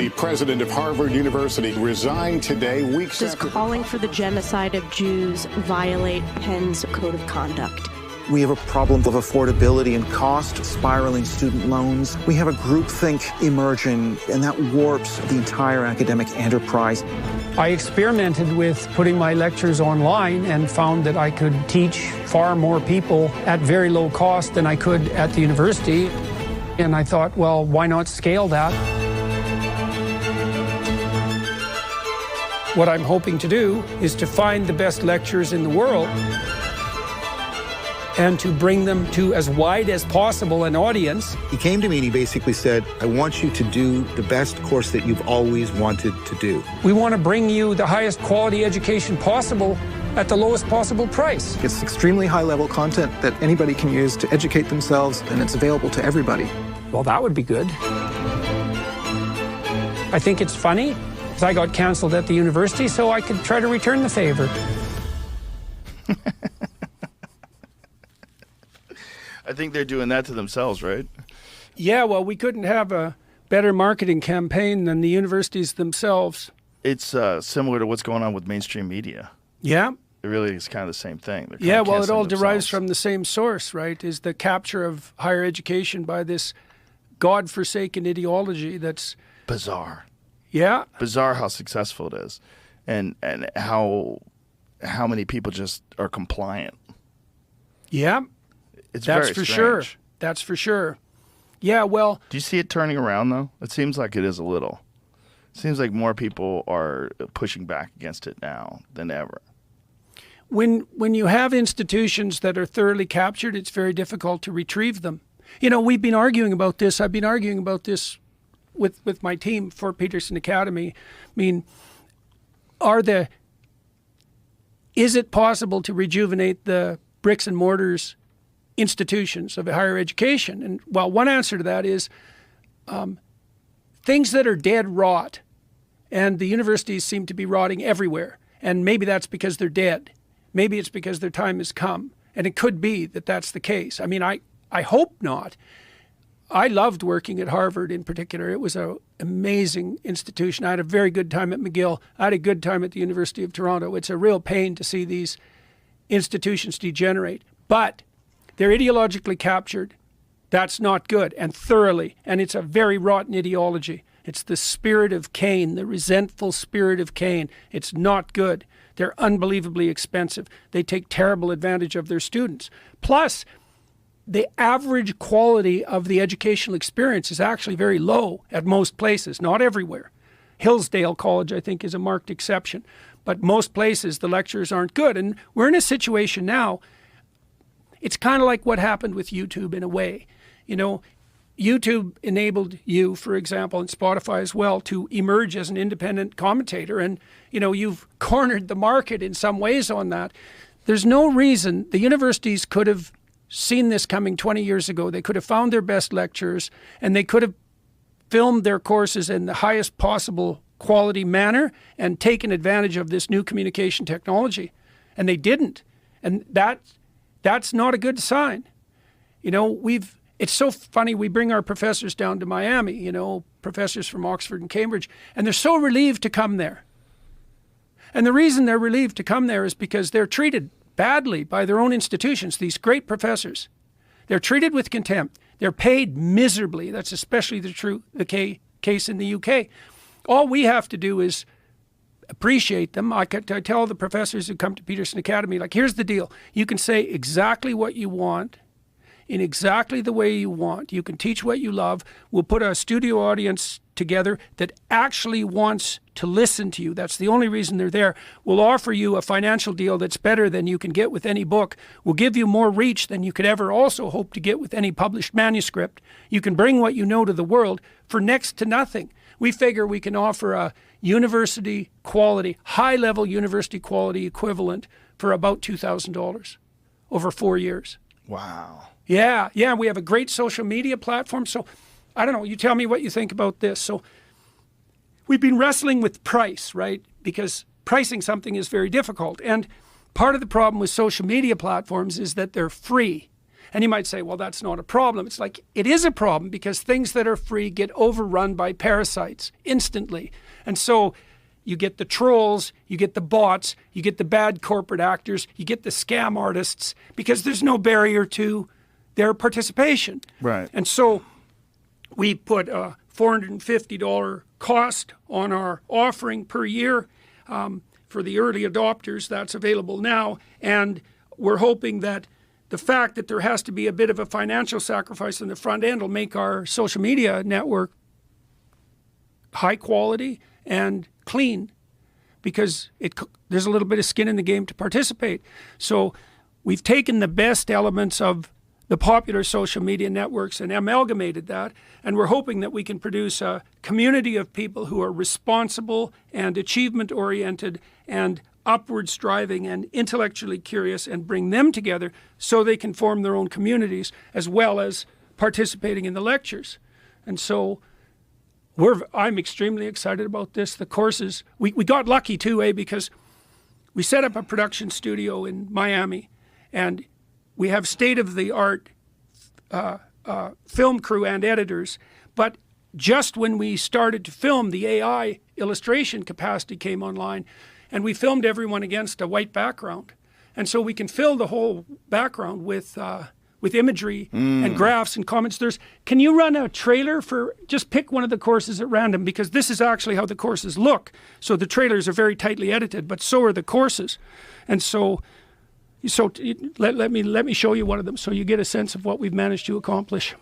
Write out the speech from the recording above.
the president of Harvard University, resigned today, weeks Does after calling for the genocide of Jews violate Penn's code of conduct? We have a problem of affordability and cost, spiraling student loans. We have a groupthink emerging, and that warps the entire academic enterprise. I experimented with putting my lectures online and found that I could teach far more people at very low cost than I could at the university. And I thought, well, why not scale that? What I'm hoping to do is to find the best lecturers in the world and to bring them to as wide as possible an audience. He came to me and he basically said, I want you to do the best course that you've always wanted to do. We want to bring you the highest quality education possible at the lowest possible price. It's extremely high-level content that anybody can use to educate themselves, and it's available to everybody. Well, that would be good. I think it's funny, because I got canceled at the university, so I could try to return the favor. I think they're doing that to themselves, right? Yeah, well, we couldn't have a better marketing campaign than the universities themselves. It's similar to what's going on with mainstream media. Yeah. It really is kind of the same thing. Yeah, well, it all derives from the same source, right? Is the capture of higher education by this godforsaken ideology that's bizarre. Yeah. Bizarre how successful it is, and how many people just are compliant. Yeah. That's for sure. That's for sure. Yeah, well... Do you see it turning around, though? It seems like it is a little. It seems like more people are pushing back against it now than ever. When you have institutions that are thoroughly captured, it's very difficult to retrieve them. You know, we've been arguing about this. I've been arguing about this with my team for Peterson Academy. I mean, is it possible to rejuvenate the bricks and mortars institutions of higher education? And well, one answer to that is things that are dead rot, and the universities seem to be rotting everywhere. And maybe that's because they're dead. Maybe it's because their time has come. And it could be that that's the case. I mean, I hope not. I loved working at Harvard in particular. It was an amazing institution. I had a very good time at McGill. I had a good time at the University of Toronto. It's a real pain to see these institutions degenerate. But they're ideologically captured. That's not good, and thoroughly. And it's a very rotten ideology. It's the spirit of Cain, the resentful spirit of Cain. It's not good. They're unbelievably expensive. They take terrible advantage of their students. Plus, the average quality of the educational experience is actually very low at most places, not everywhere. Hillsdale College, I think, is a marked exception. But most places, the lecturers aren't good. And we're in a situation now. It's kind of like what happened with YouTube in a way. You know, YouTube enabled you, for example, and Spotify as well, to emerge as an independent commentator. And, you know, you've cornered the market in some ways on that. There's no reason the universities could have seen this coming 20 years ago. They could have found their best lecturers, and they could have filmed their courses in the highest possible quality manner and taken advantage of this new communication technology. And they didn't. And that's not a good sign. You know, it's so funny, we bring our professors down to Miami, you know, professors from Oxford and Cambridge, and they're so relieved to come there. And the reason they're relieved to come there is because they're treated badly by their own institutions, these great professors. They're treated with contempt. They're paid miserably. That's especially the case in the UK. All we have to do is appreciate them. I tell the professors who come to Peterson Academy, like, here's the deal. You can say exactly what you want in exactly the way you want. You can teach what you love. We'll put a studio audience together that actually wants to listen to you. That's the only reason they're there. We'll offer you a financial deal that's better than you can get with any book. We'll give you more reach than you could ever also hope to get with any published manuscript. You can bring what you know to the world for next to nothing. We figure we can offer a university quality, high-level university quality equivalent for about $2,000 over 4 years. Wow. Yeah, we have a great social media platform. So, I don't know, you tell me what you think about this. So, we've been wrestling with price, right? Because pricing something is very difficult. And part of the problem with social media platforms is that they're free. And you might say, well, that's not a problem. It's like, it is a problem because things that are free get overrun by parasites instantly. And so you get the trolls, you get the bots, you get the bad corporate actors, you get the scam artists, because there's no barrier to their participation. Right. And so we put a $450 cost on our offering per year. For the early adopters, that's available now. And we're hoping that the fact that there has to be a bit of a financial sacrifice in the front end will make our social media network high quality and clean, because there's a little bit of skin in the game to participate. So we've taken the best elements of the popular social media networks and amalgamated that, and we're hoping that we can produce a community of people who are responsible and achievement-oriented and upward striving and intellectually curious, and bring them together so they can form their own communities as well as participating in the lectures. And so I'm extremely excited about this. The courses, we got lucky too, because we set up a production studio in Miami, and we have state-of-the-art film crew and editors. But just when we started to film, the AI illustration capacity came online, and we filmed everyone against a white background. And so we can fill the whole background with imagery and graphs and comments. Can you run a trailer just pick one of the courses at random, because this is actually how the courses look. So the trailers are very tightly edited, but so are the courses. And so let me show you one of them so you get a sense of what we've managed to accomplish.